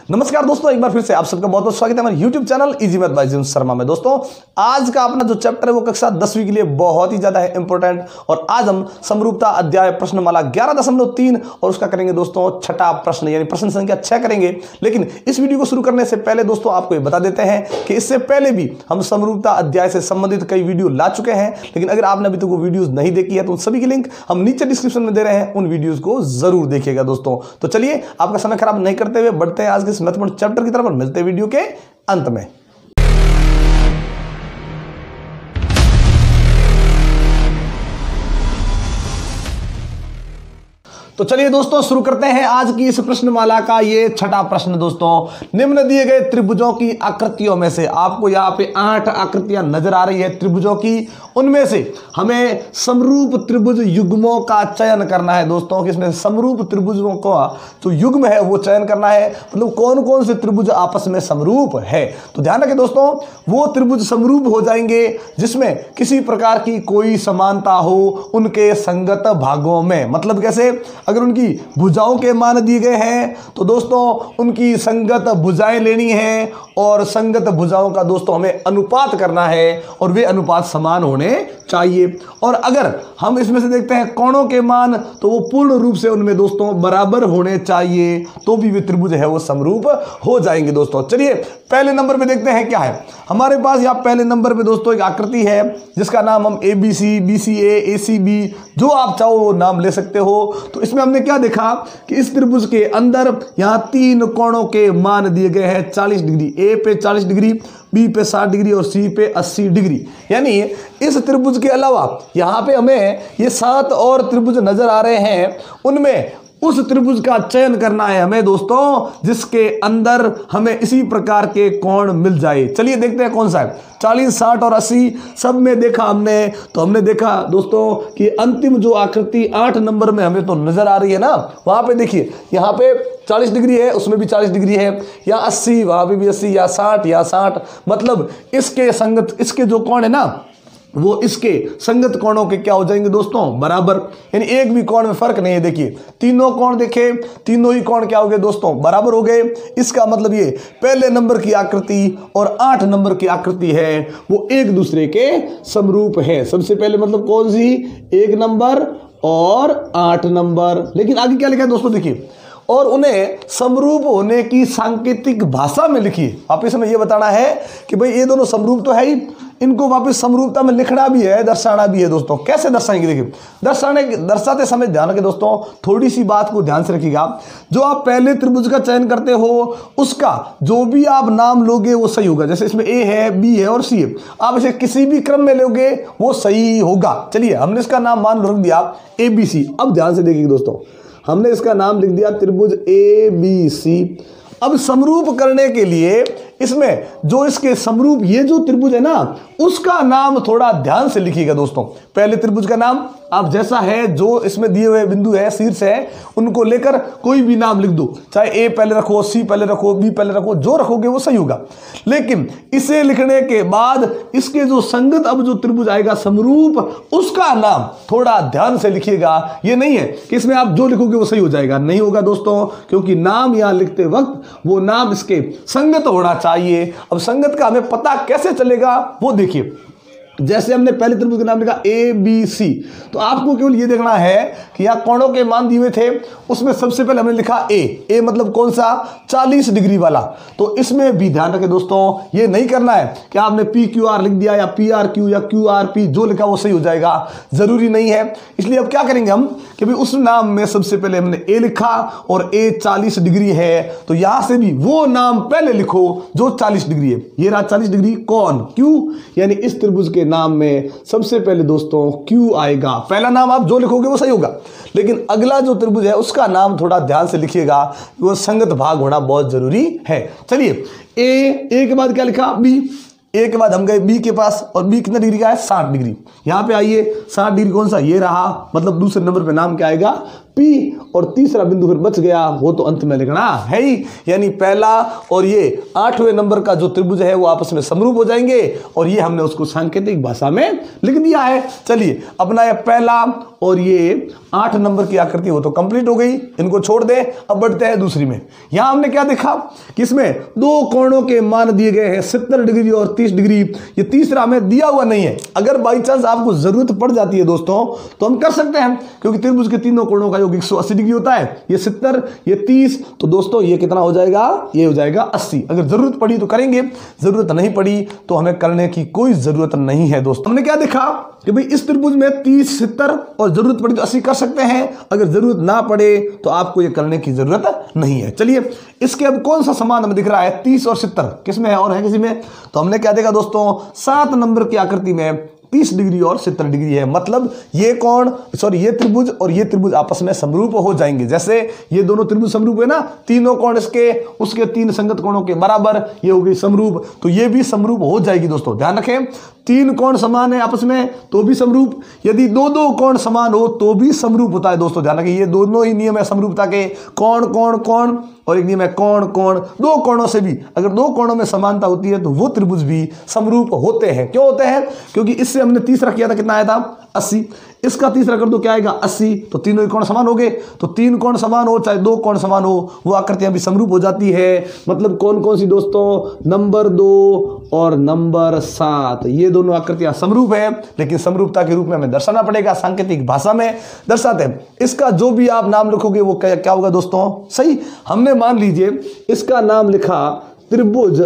नमस्कार दोस्तों, एक बार फिर से आप सबका बहुत बहुत स्वागत है हमारे YouTube channel easy math bye gym Sharma में। दोस्तों आज का अपना जो चैप्टर है वो कक्षा 10वीं के लिए बहुत ही ज्यादा है इंपॉर्टेंट, और आज हम समरूपता अध्याय प्रश्नमाला 11.3 और उसका करेंगे दोस्तों छठा प्रश्न, यानी प्रश्न संख्या 6 करेंगे। लेकिन इस वीडियो को शुरू करने से पहले दोस्तों आपको ये बता देते हैं कि इससे पहले भी हम समरूपता अध्याय से संबंधित कई वीडियो ला चुके हैं, लेकिन अगर आपने अभी तक वो वीडियोज नहीं देखी है तो उन सभी की लिंक हम नीचे डिस्क्रिप्शन में दे रहे हैं, उन वीडियोज को जरूर देखिएगा दोस्तों। तो चलिए आपका समय खराब नहीं करते हुए बढ़ते हैं आज के इस महत्वपूर्ण चैप्टर की तरफ और मिलते हैं वीडियो के अंत में। तो चलिए दोस्तों शुरू करते हैं आज की इस प्रश्नमाला का ये छठा प्रश्न। दोस्तों निम्न दिए गए त्रिभुजों की आकृतियों में से, आपको यहाँ पे 8 आकृतियां नजर आ रही है त्रिभुजों की, उनमें से हमें समरूप त्रिभुज युग्मों का चयन करना है दोस्तों। कि इसमें समरूप त्रिभुजों का जो युग्म है वो चयन करना है, मतलब कौन कौन से त्रिभुज आपस में समरूप है। तो ध्यान रखें दोस्तों, वो त्रिभुज समरूप हो जाएंगे जिसमें किसी प्रकार की कोई समानता हो उनके संगत भागों में। मतलब कैसे, अगर उनकी भुजाओं के मान दिए गए हैं तो दोस्तों उनकी संगत भुजाएं लेनी है, और संगत भुजाओं का दोस्तों हमें अनुपात करना है, और वे अनुपात समान होने चाहिए। और अगर हम इसमें से देखते हैं कोणों के मान, तो वो पूर्ण रूप से उनमें दोस्तों बराबर होने चाहिए, तो भी वे त्रिभुज है वो समरूप हो जाएंगे दोस्तों। चलिए पहले नंबर पे देखते हैं क्या है हमारे पास। यहाँ पहले नंबर पे दोस्तों एक आकृति है जिसका नाम हम ABC, BCA, ACB जो आप चाहो वो नाम ले सकते हो। तो इसमें हमने क्या देखा कि इस त्रिभुज के अंदर यहाँ 3 कोणों के मान दिए गए हैं 40 डिग्री, A पे 40 डिग्री, B पे 60 डिग्री और C पे 80 डिग्री। यानी इस त्रिभुज के अलावा यहाँ पे हमें ये 7 और त्रिभुज नजर आ रहे हैं, उनमें उस त्रिभुज का चयन करना है हमें दोस्तों जिसके अंदर हमें इसी प्रकार के कोण मिल जाए। चलिए देखते हैं कौन सा है। 40, 60 और 80 सब में देखा हमने, तो हमने देखा दोस्तों कि अंतिम जो आकृति 8 नंबर में हमें तो नजर आ रही है ना, वहां पे देखिए यहाँ पे 40 डिग्री है, उसमें भी 40 डिग्री है, या 80 वहां पे भी 80, या 60 या 60, मतलब इसके संगत इसके जो कोण है ना वो इसके संगत कोणों के क्या हो जाएंगे दोस्तों बराबर। यानी एक भी कोण में फर्क नहीं है। देखिए तीनों कोण देखे, तीनों ही कोण क्या हो गए दोस्तों बराबर हो गए। इसका मतलब ये पहले नंबर की आकृति और 8 नंबर की आकृति है वो एक दूसरे के समरूप है। सबसे पहले मतलब कौन सी, 1 नंबर और 8 नंबर। लेकिन आगे क्या लिखा है दोस्तों देखिए, और उन्हें समरूप होने की सांकेतिक भाषा में लिखिए। वापिस हमें यह बताना है कि भाई ये दोनों समरूप तो है ही, इनको वापस समरूपता में लिखना भी है, दर्शाना भी है दोस्तों। कैसे दर्शाएंगे देखिए, दर्शाते समय ध्यान रखें दोस्तों, थोड़ी सी बात को ध्यान से रखिएगा। जो आप पहले त्रिभुज का चयन करते हो उसका जो भी आप नाम लोगे वो सही होगा। जैसे इसमें A है, B है और C है, आप इसे किसी भी क्रम में लोगे वो सही होगा। चलिए हमने इसका नाम मान रख दिया ABC। अब ध्यान से देखिए दोस्तों, हमने इसका नाम लिख दिया त्रिभुज ABC। अब समरूप करने के लिए इसमें जो इसके समरूप ये जो त्रिभुज है ना उसका नाम थोड़ा ध्यान से लिखिएगा दोस्तों। पहले त्रिभुज का नाम आप जैसा है, जो इसमें दिए हुए बिंदु है शीर्ष है उनको लेकर कोई भी नाम लिख दो, चाहे A पहले रखो, C पहले रखो, B पहले रखो, जो रखोगे वो सही होगा। लेकिन इसे लिखने के बाद इसके जो संगत अब जो त्रिभुज आएगा समरूप, उसका नाम थोड़ा ध्यान से लिखिएगा। ये नहीं है कि इसमें आप जो लिखोगे वो सही हो जाएगा, नहीं होगा दोस्तों, क्योंकि नाम यहां लिखते वक्त वो नाम इसके संगत होना चाहिए। अब संगत का हमें पता कैसे चलेगा वो देखिए। जैसे हमने पहले त्रिभुज का नाम लिखा ABC, तो आपको केवल ये देखना है कि यहाँ कोणों के मान दिए हुए थे, उसमें सबसे पहले हमने लिखा A मतलब कौन सा, 40 डिग्री वाला। तो इसमें भी ध्यान रखें दोस्तों, ये नहीं करना है कि आपने PQR लिख दिया या PRQ या QRP, जो लिखा वो सही हो जाएगा, जरूरी नहीं है। इसलिए अब क्या करेंगे हम कि भाई उस नाम में सबसे पहले हमने A लिखा और A 40 डिग्री है, तो यहां से भी वो नाम पहले लिखो जो 40 डिग्री है। ये रहा 40 डिग्री, कौन, Q, यानी इस त्रिभुज के नाम में सबसे पहले दोस्तों Q आएगा। पहला नाम आप जो लिखोगे वो सही होगा, लेकिन अगला जो त्रिभुज है उसका नाम थोड़ा ध्यान से लिखिएगा, वो संगत भाग होना बहुत जरूरी है। चलिए A के बाद क्या लिखा, B, A के बाद हम गए B के पास, और B कितने डिग्री का है, 60 डिग्री। यहां पे आइए 60 डिग्री कौन सा, ये रहा, मतलब दूसरे नंबर पे नाम क्या आएगा, P और तीसरा बिंदु फिर बच गया, वो तो अंत में लिखना है ही। यानी पहला और ये 8वें नंबर का जो त्रिभुज है वो आपस में समरूप हो जाएंगे और ये हमने उसको सांकेतिक भाषा में लिख दिया है। चलिए अपना ये पहला और ये 8 नंबर की आकृति वो तो कंप्लीट हो गई, इनको छोड़ दे। अब बढ़ते हैं दूसरी में। यहां हमने क्या देखा कि इसमें दो कोणों के मान दिए गए हैं 70 डिग्री और 30 डिग्री। ये तीसरा हमें दिया हुआ नहीं है, अगर बाई चांस आपको जरूरत पड़ जाती है दोस्तों तो हम कर सकते हैं, क्योंकि त्रिभुज के तीनों कोणों का योग 180 डिग्री होता है। ये 70, ये 30, तो दोस्तों ये कितना हो जाएगा, ये हो जाएगा 80। अगर जरूरत पड़ी तो करेंगे, जरूरत नहीं पड़ी तो हमें करने की कोई जरूरत नहीं है। दोस्तों हमने क्या देखा कि भाई इस त्रिभुज में 30, 70 और जरूरत पड़ी तो 80 कर सकते हैं, अगर जरूरत ना पड़े तो आपको ये करने की जरूरत नहीं है। चलिए इसके अब कौन सा समान हमें दिख रहा है, 30 और 70 किसमें है और है किसी में, तो हमने क्या देखा दोस्तों 7 नंबर की आकृति में 30 डिग्री और 70 डिग्री है। मतलब ये कोण ये त्रिभुज और ये त्रिभुज आपस में समरूप हो जाएंगे। जैसे ये दोनों त्रिभुज समरूप है ना, तीनों कोण इसके उसके 3 संगत कोणों के बराबर, ये हो गई समरूप, तो ये भी समरूप हो जाएगी। दोस्तों ध्यान रखें, 3 कोण समान है आपस में तो भी समरूप, यदि दो कोण समान हो तो भी समरूप होता है। दोस्तों ध्यान रखें, ये दोनों ही नियम है समरूपता के, कोण कोण कोण और एक नियम है कोण कोण। दो कोणों से भी अगर दो कोणों में समानता होती है तो वो त्रिभुज भी समरूप होते हैं। क्यों होते हैं, क्योंकि इससे हमने तीसरा किया था, कितना आया था 80, इसका तीसरा कर दो क्या आएगा 80, तो तीनों ही कोण समान हो गए। तो 3 कोण समान हो चाहे 2 कोण समान हो वो आकृतियां भी समरूप हो जाती है। मतलब कौन कौन सी दोस्तों, नंबर 2 और नंबर 7, ये दोनों आकृतियां समरूप है, लेकिन समरूपता के रूप में हमें दर्शाना पड़ेगा, सांकेतिक भाषा में दर्शाते हैं। इसका जो भी आप नाम लिखोगे वो क्या होगा दोस्तों, सही। हमने मान लीजिए इसका नाम लिखा त्रिभुज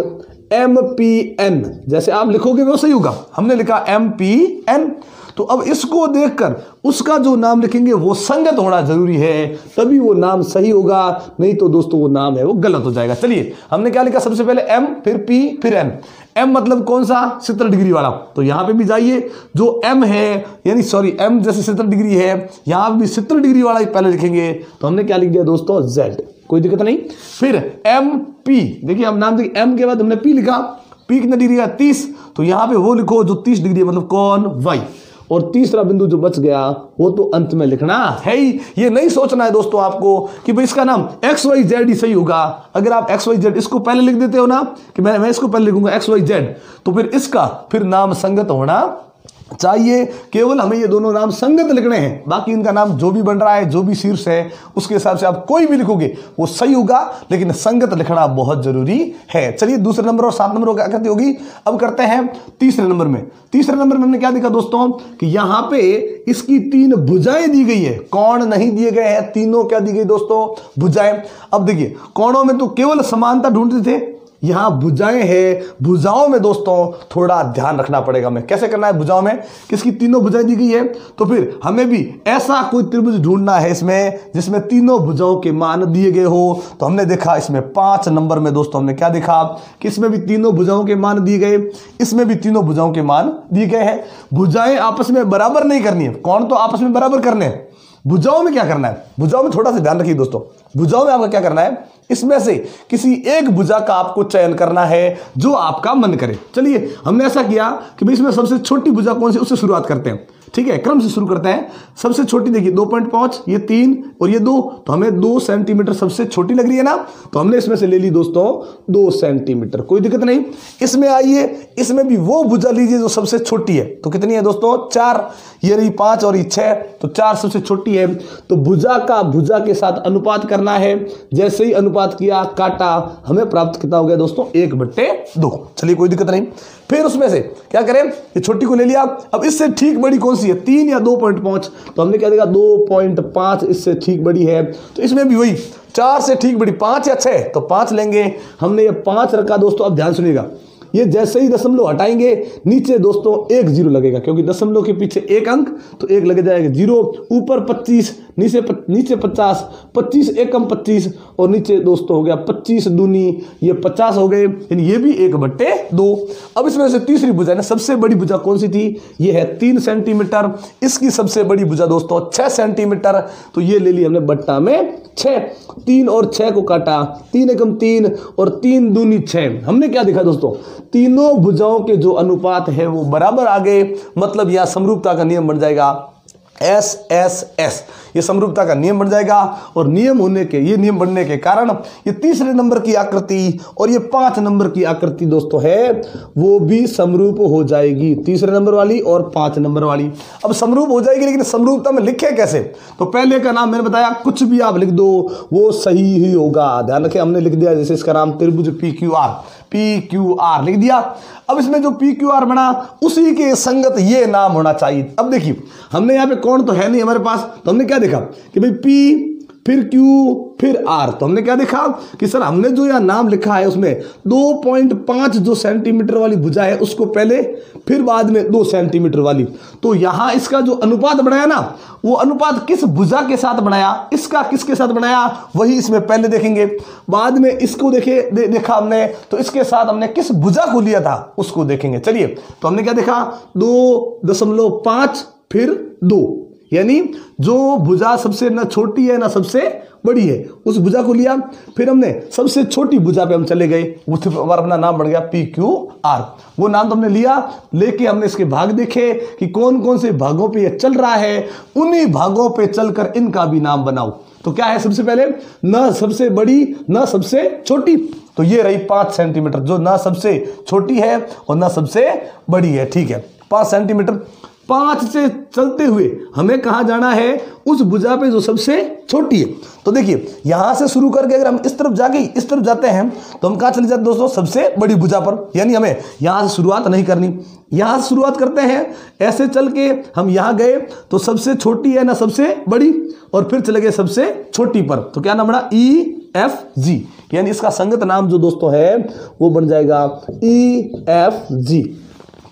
MPN, जैसे आप लिखोगे वो सही होगा, हमने लिखा MPN। तो अब इसको देखकर उसका जो नाम लिखेंगे वो संगत होना जरूरी है, तभी वो नाम सही होगा, नहीं तो दोस्तों वो नाम है वो गलत हो जाएगा। चलिए हमने क्या लिखा, सबसे पहले M फिर P फिर N। M मतलब कौन सा, 70 डिग्री वाला, तो यहां पे भी जाइए जो M है यानी M जैसे 70 डिग्री है, यहां भी 70 डिग्री वाला ही पहले लिखेंगे। तो हमने क्या लिख दिया दोस्तों Z, कोई दिक्कत नहीं। फिर MP, देखिए हम नाम देखिए M के बाद हमने P लिखा, P कितना डिग्री का 30, तो यहां पे वो लिखो जो 30 डिग्री है, मतलब कौन Y। और तीसरा बिंदु जो बच गया वो तो अंत में लिखना है ही। ये नहीं सोचना है दोस्तों आपको कि भाई इसका नाम XYZ ही सही होगा। अगर आप XYZ इसको पहले लिख देते हो ना कि मैं इसको पहले लिखूंगा XYZ, तो फिर इसका फिर नाम संगत होना चाहिए। केवल हमें ये दोनों नाम संगत लिखने हैं, बाकी इनका नाम जो भी बन रहा है, जो भी शीर्ष है, उसके हिसाब से आप कोई भी लिखोगे वो सही होगा, लेकिन संगत लिखना बहुत जरूरी है। चलिए दूसरे नंबर और 7 नंबर क्या करती होगी। अब करते हैं तीसरे नंबर में। तीसरे नंबर में हमने क्या देखा दोस्तों कि यहां पे इसकी 3 भुजाएं दी गई है, कोण नहीं दिए गए हैं, तीनों क्या दी गई दोस्तों, भुजाएं। अब देखिए कोणों में तो केवल समानता ढूंढते थे, यहां भुजाएं हैं, भुजाओं में दोस्तों थोड़ा ध्यान रखना पड़ेगा। हमें कैसे करना है, भुजाओं में किसकी तीनों भुजाएं दी गई है, तो फिर हमें भी ऐसा कोई त्रिभुज ढूंढना है इसमें जिसमें तीनों भुजाओं के मान दिए गए हो। तो हमने देखा इसमें 5 नंबर में दोस्तों हमने क्या देखा कि इसमें भी तीनों भुजाओं के मान दिए गए, इसमें भी तीनों भुजाओं के मान दिए गए हैं। भुजाएं आपस में बराबर नहीं करनी है, कौन तो आपस में बराबर करने हैं, भुजाओं में क्या करना है, भुजाओं में थोड़ा सा ध्यान रखिए दोस्तों। भुजाओं में आपका क्या करना है, इसमें से किसी एक भुजा का आपको चयन करना है जो आपका मन करे। चलिए हमने ऐसा किया कि भाई इसमें सबसे छोटी भुजा कौन सी, उससे शुरुआत करते हैं। ठीक है, क्रम से शुरू करते हैं। सबसे छोटी देखिए 2.5, ये 3 और ये 2, तो हमें 2 सेंटीमीटर सबसे छोटी लग रही है ना, तो हमने इसमें से ले ली दोस्तों 2 सेंटीमीटर, कोई दिक्कत नहीं। इसमें आइए, इसमें भी वो भुजा लीजिए जो सबसे छोटी है, तो कितनी है दोस्तों 4, ये रही 5 और ये 6, तो 4 सबसे छोटी है। तो भुजा का भुजा के साथ अनुपात करना है, जैसे ही अनुपात किया काटा, हमें प्राप्त कितना हो गया दोस्तों 1/2। चलिए कोई दिक्कत नहीं। फिर उसमें से क्या करें, ये छोटी को ले लिया। अब इससे ठीक बड़ी कौन सी है, 3 या 2.5, तो हमने क्या देखा 2.5 इससे ठीक बड़ी है। तो इसमें भी वही 4 से ठीक बड़ी 5 या 6, तो 5 लेंगे। हमने ये 5 रखा दोस्तों। अब ध्यान सुनिएगा, ये जैसे ही दशमलव हटाएंगे नीचे दोस्तों 1 0 लगेगा, क्योंकि दशमलव के पीछे 1 अंक, तो 1 लग जाएगा 0। ऊपर 25, नीचे 50, 25 एकम 25 और नीचे दोस्तों हो गया 25 दूनी, ये 50 हो गए, यानी ये भी 1/2। अब इसमें से तीसरी भुजा, सबसे बड़ी भुजा कौन सी थी, ये है 3 सेंटीमीटर। इसकी सबसे बड़ी भुजा दोस्तों 6 सेंटीमीटर, तो ये ले ली हमने बट्टा में 6। 3 और 6 को काटा, 3 एकम 3 और 3 दूनी 6। हमने क्या देखा दोस्तों, तीनों भुजाओं के जो अनुपात है वो बराबर आ गए, मतलब यहां समरूपता का नियम बन जाएगा एस एस एस, ये समरूपता का नियम बन जाएगा। और नियम होने के, ये नियम बनने के कारण ये तीसरे नंबर की आकृति और ये 5 नंबर की आकृति दोस्तों है वो भी समरूप हो जाएगी, तीसरे नंबर वाली और 5 नंबर वाली। अब समरूप हो जाएगी, लेकिन समरूपता में लिखे कैसे? तो पहले का नाम मैंने बताया, कुछ भी आप लिख दो वो सही ही होगा। ध्यान रखें, हमने लिख दिया जैसे इसका नाम त्रिभुज PQR लिख दिया। अब इसमें जो PQR बना उसी के संगत ये नाम होना चाहिए। अब देखिए, हमने यहाँ पे कोण तो है नहीं हमारे पास, तो हमने क्या देखा कि भाई P फिर Q फिर R, तो हमने क्या देखा कि सर हमने जो यहाँ नाम लिखा है उसमें 2.5 जो सेंटीमीटर वाली भुजा है उसको पहले, फिर बाद में 2 सेंटीमीटर वाली। तो यहाँ इसका जो अनुपात बनाया ना, वो अनुपात किस भुजा के साथ बनाया, इसका किसके साथ बनाया, वही इसमें पहले देखेंगे। बाद में इसको देखा हमने, तो इसके साथ हमने किस भुजा को लिया था उसको देखेंगे। चलिए, तो हमने क्या देखा, 2.5 फिर 2, यानी जो भुजा सबसे ना छोटी है ना सबसे बड़ी है उस भुजा को लिया। फिर हमने सबसे छोटी भुजा पे हम चले गए, हमारा अपना नाम बन गया PQR। वो नाम तो हमने लिया, लेके हमने इसके भाग देखे कि कौन कौन से भागों पे ये चल रहा है, उन्हीं भागों पे चलकर इनका भी नाम बनाओ। तो क्या है, सबसे पहले न सबसे बड़ी न सबसे छोटी, तो ये रही 5 सेंटीमीटर, जो ना सबसे छोटी है और ना सबसे बड़ी है। ठीक है, 5 सेंटीमीटर। 5 से चलते हुए हमें कहाँ जाना है, उस भुजा पे जो सबसे छोटी है। तो देखिए, यहां से शुरू करके अगर हम इस तरफ जाके इस तरफ जाते हैं तो हम कहाँ चले जाते दोस्तों, सबसे बड़ी भुजा पर। यानी हमें यहां से शुरुआत नहीं करनी, यहां से शुरुआत करते हैं, ऐसे चल के हम यहां गए तो सबसे छोटी है ना सबसे बड़ी, और फिर चले गए सबसे छोटी पर। तो क्या नाम बना, EFG, यानी इसका संगत नाम जो दोस्तों है वो बन जाएगा EFG,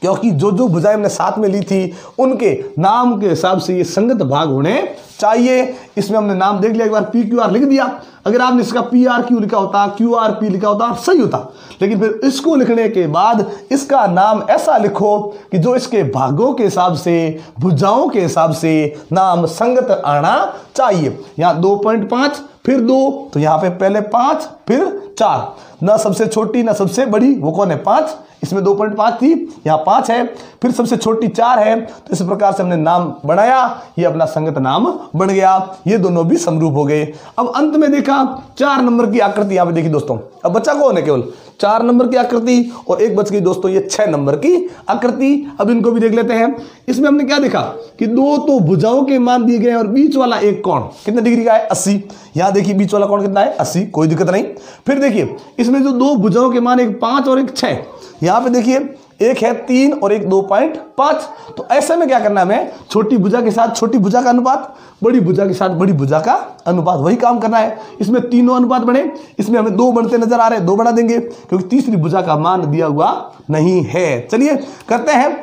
क्योंकि जो जो भुजाएं हमने साथ में ली थी उनके नाम के हिसाब से ये संगत भाग होने चाहिए। इसमें हमने नाम देख लिया, एक बार PQR लिख दिया। अगर आपने इसका PRQ लिखा होता, QRP लिखा होता, सही होता, लेकिन फिर इसको लिखने के बाद इसका नाम ऐसा लिखो कि जो इसके भागों के हिसाब से, भुजाओं के हिसाब से नाम संगत आना चाहिए। यहाँ 2.5 फिर 2, तो यहाँ पे पहले 5 फिर 4, ना सबसे छोटी ना सबसे बड़ी, वो कौन है, 5। इसमें 2.5 थी, यहाँ 5 है, फिर सबसे छोटी 4 है। तो इस प्रकार से हमने नाम बनाया, ये अपना संगत नाम बन गया। ये दोनों भी समरूप हो गए। अब अंत में देखा 4 नंबर की आकृति, यहाँ पे देखी दोस्तों। अब बच्चा कौन है, केवल 4 नंबर की आकृति, और एक बच गई दोस्तों ये 6 नंबर की आकृति। अब इनको भी देख लेते हैं। इसमें हमने क्या देखा कि 2 तो भुजाओं के मान दिए गए और बीच वाला एक कोण कितने डिग्री का है, 80। यहाँ देखिए बीच वाला कोण कितना है, 80, कोई दिक्कत नहीं। फिर देखिए इसमें जो 2 भुजाओं के मान, एक 5 और एक 6, यहाँ पे देखिए एक है 3 और एक 2.5। तो ऐसे में क्या करना है, हमें छोटी भुजा के साथ छोटी भुजा का अनुपात, बड़ी भुजा के साथ बड़ी भुजा का अनुपात, वही काम करना है। इसमें तीनों अनुपात बने, इसमें हमें 2 बनते नजर आ रहे हैं, 2 बना देंगे क्योंकि तीसरी भुजा का मान दिया हुआ नहीं है। चलिए करते हैं।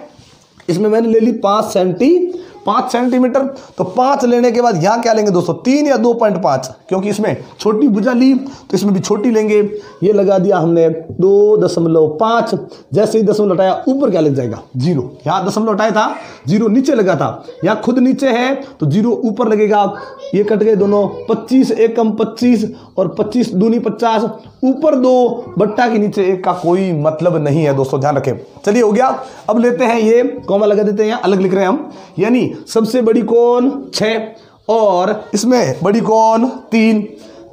इसमें मैंने ले ली 5 सेंटीमीटर। तो 5 लेने के बाद यहाँ क्या लेंगे दोस्तों, 3 या 2.5, क्योंकि इसमें छोटी भुजा ली तो इसमें भी छोटी लेंगे। ये लगा दिया हमने 2.5। जैसे ही दशमलव हटाया ऊपर क्या लग जाएगा, 0। यहाँ दशमलव हटाया था, 0 नीचे लगा था, यहाँ खुद नीचे है तो 0 ऊपर लगेगा। ये कट गए दोनों, 25 1 कम 25 और 25 दूनी 50, ऊपर 2 बट्टा के नीचे 1 का कोई मतलब नहीं है दोस्तों, ध्यान रखें। चलिए हो गया। अब लेते हैं, ये कॉमा लगा देते हैं, अलग लिख रहे हैं हम। यानी सबसे बड़ी कौन 6 और इसमें बड़ी कौन 3।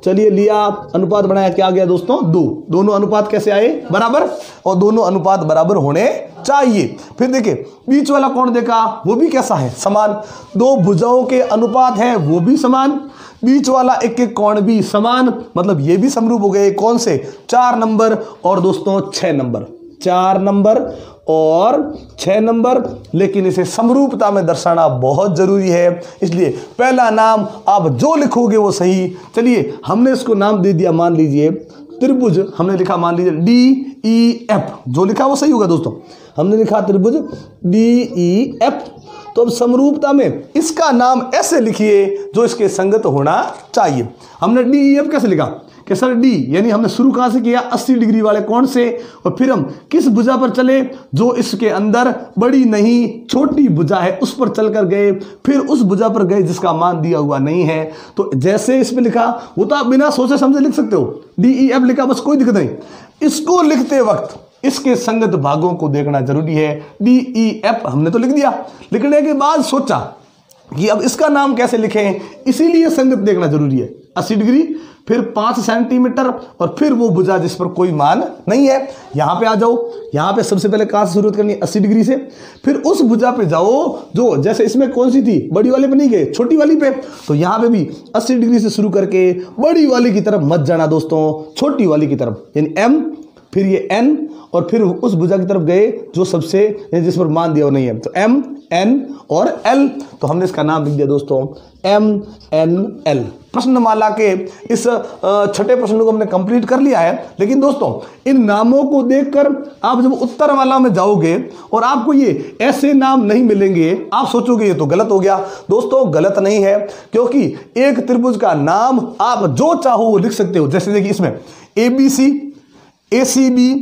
चलिए लिया, अनुपात बनाया, क्या आ गया दोस्तों 2। दोनों अनुपात कैसे आए, बराबर, और दोनों अनुपात बराबर होने चाहिए। फिर देखिए बीच वाला कौन देखा, वो भी कैसा है, समान। 2 भुजाओं के अनुपात है वो भी समान, बीच वाला एक एक कोण भी समान, मतलब ये भी समरूप हो गए। कौन से, 4 नंबर और दोस्तों 6 नंबर, 4 नंबर और 6 नंबर। लेकिन इसे समरूपता में दर्शाना बहुत जरूरी है, इसलिए पहला नाम आप जो लिखोगे वो सही। चलिए हमने इसको नाम दे दिया, मान लीजिए त्रिभुज, हमने लिखा मान लीजिए DEF, जो लिखा वो सही होगा दोस्तों। हमने लिखा त्रिभुज DEF। तो अब समरूपता में इसका नाम ऐसे लिखिए जो इसके संगत होना चाहिए। हमने DEF कैसे लिखा कि सर D, यानी हमने शुरू कहाँ से किया, 80 डिग्री वाले कोण से, और फिर हम किस भुजा पर चले, जो इसके अंदर बड़ी नहीं छोटी भुजा है उस पर चलकर गए, फिर उस भुजा पर गए जिसका मान दिया हुआ नहीं है। तो जैसे इसमें लिखा वो तो आप बिना सोचे समझे लिख सकते हो, DEF लिखा, बस कोई दिक्कत नहीं। इसको लिखते वक्त इसके संगत भागों को देखना जरूरी है। DEF हमने तो लिख दिया, लिखने के बाद सोचा कि अब इसका नाम कैसे लिखें, इसीलिए संगत देखना जरूरी है। 80 डिग्री, फिर 5 सेंटीमीटर, और फिर वो भुजा जिस पर कोई मान नहीं है। यहां पे आ जाओ, यहां पे सबसे पहले कहां से शुरुआत करनी है, 80 डिग्री से। फिर उस भुजा पे जाओ जो जैसे इसमें कौन सी थी, बड़ी वाली पे नहीं गए, छोटी वाली पे, तो यहां पे भी 80 डिग्री से शुरू करके बड़ी वाली की तरफ मत जाना दोस्तों, छोटी वाली की तरफ, यानी M, फिर ये N, और फिर उस भुजा की तरफ गए जो सबसे जिस पर मान दिया वो नहीं है, तो M, N और L, तो हमने इसका नाम लिख दिया दोस्तों MNL। प्रश्नमाला के इस छठे प्रश्न को हमने कंप्लीट कर लिया है। लेकिन दोस्तों इन नामों को देखकर आप जब उत्तरमाला में जाओगे और आपको ये ऐसे नाम नहीं मिलेंगे, आप सोचोगे ये तो गलत हो गया। दोस्तों गलत नहीं है, क्योंकि एक त्रिभुज का नाम आप जो चाहो वो लिख सकते हो। जैसे देखिए इसमें ABC, ACB,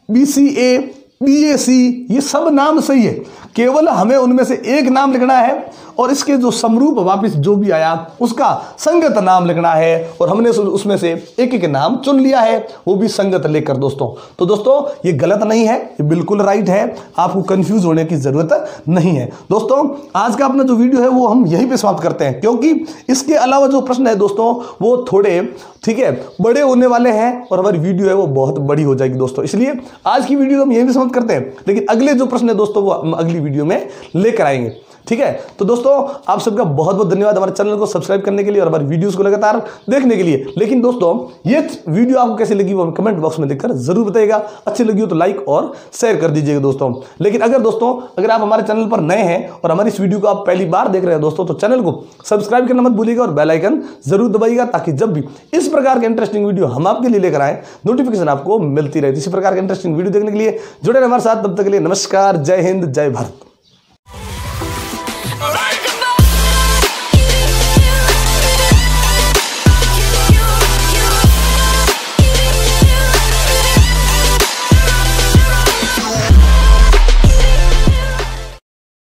BCA, BAC, ये सब नाम सही है, केवल हमें उनमें से एक नाम लिखना है और इसके जो समरूप वापिस जो भी आया उसका संगत नाम लिखना है, और हमने उसमें से एक एक नाम चुन लिया है, वो भी संगत लेकर दोस्तों। तो दोस्तों ये गलत नहीं है, ये बिल्कुल राइट है, आपको कंफ्यूज होने की जरूरत नहीं है। दोस्तों आज का अपना जो वीडियो है वो हम यहीं पे समाप्त करते हैं, क्योंकि इसके अलावा जो प्रश्न है दोस्तों वो थोड़े ठीक है बड़े होने वाले हैं और हमारी वीडियो है वो बहुत बड़ी हो जाएगी दोस्तों, इसलिए आज की वीडियो हम यहीं पे समाप्त करते हैं। लेकिन अगले जो प्रश्न है दोस्तों वो हम अगली वीडियो में लेकर आएंगे, ठीक है। तो दोस्तों आप सबका बहुत बहुत धन्यवाद हमारे चैनल को सब्सक्राइब करने के लिए और हमारी वीडियोस को लगातार देखने के लिए। लेकिन दोस्तों ये वीडियो आपको कैसी लगी वो कमेंट बॉक्स में लिखकर जरूर बताइएगा, अच्छी लगी हो तो लाइक और शेयर कर दीजिएगा दोस्तों। लेकिन अगर आप हमारे चैनल पर नए हैं और हमारी इस वीडियो को आप पहली बार देख रहे हैं दोस्तों, तो चैनल को सब्सक्राइब करना मत भूलिएगा और बेल आइकन जरूर दबाइएगा, ताकि जब भी इस प्रकार के इंटरेस्टिंग वीडियो हम आपके लिए लेकर आए नोटिफिकेशन आपको मिलती रहे। इसी प्रकार के इंटरेस्टिंग वीडियो देखने के लिए जुड़े रहे हमारे साथ, तब तक के लिए नमस्कार, जय हिंद, जय भारत।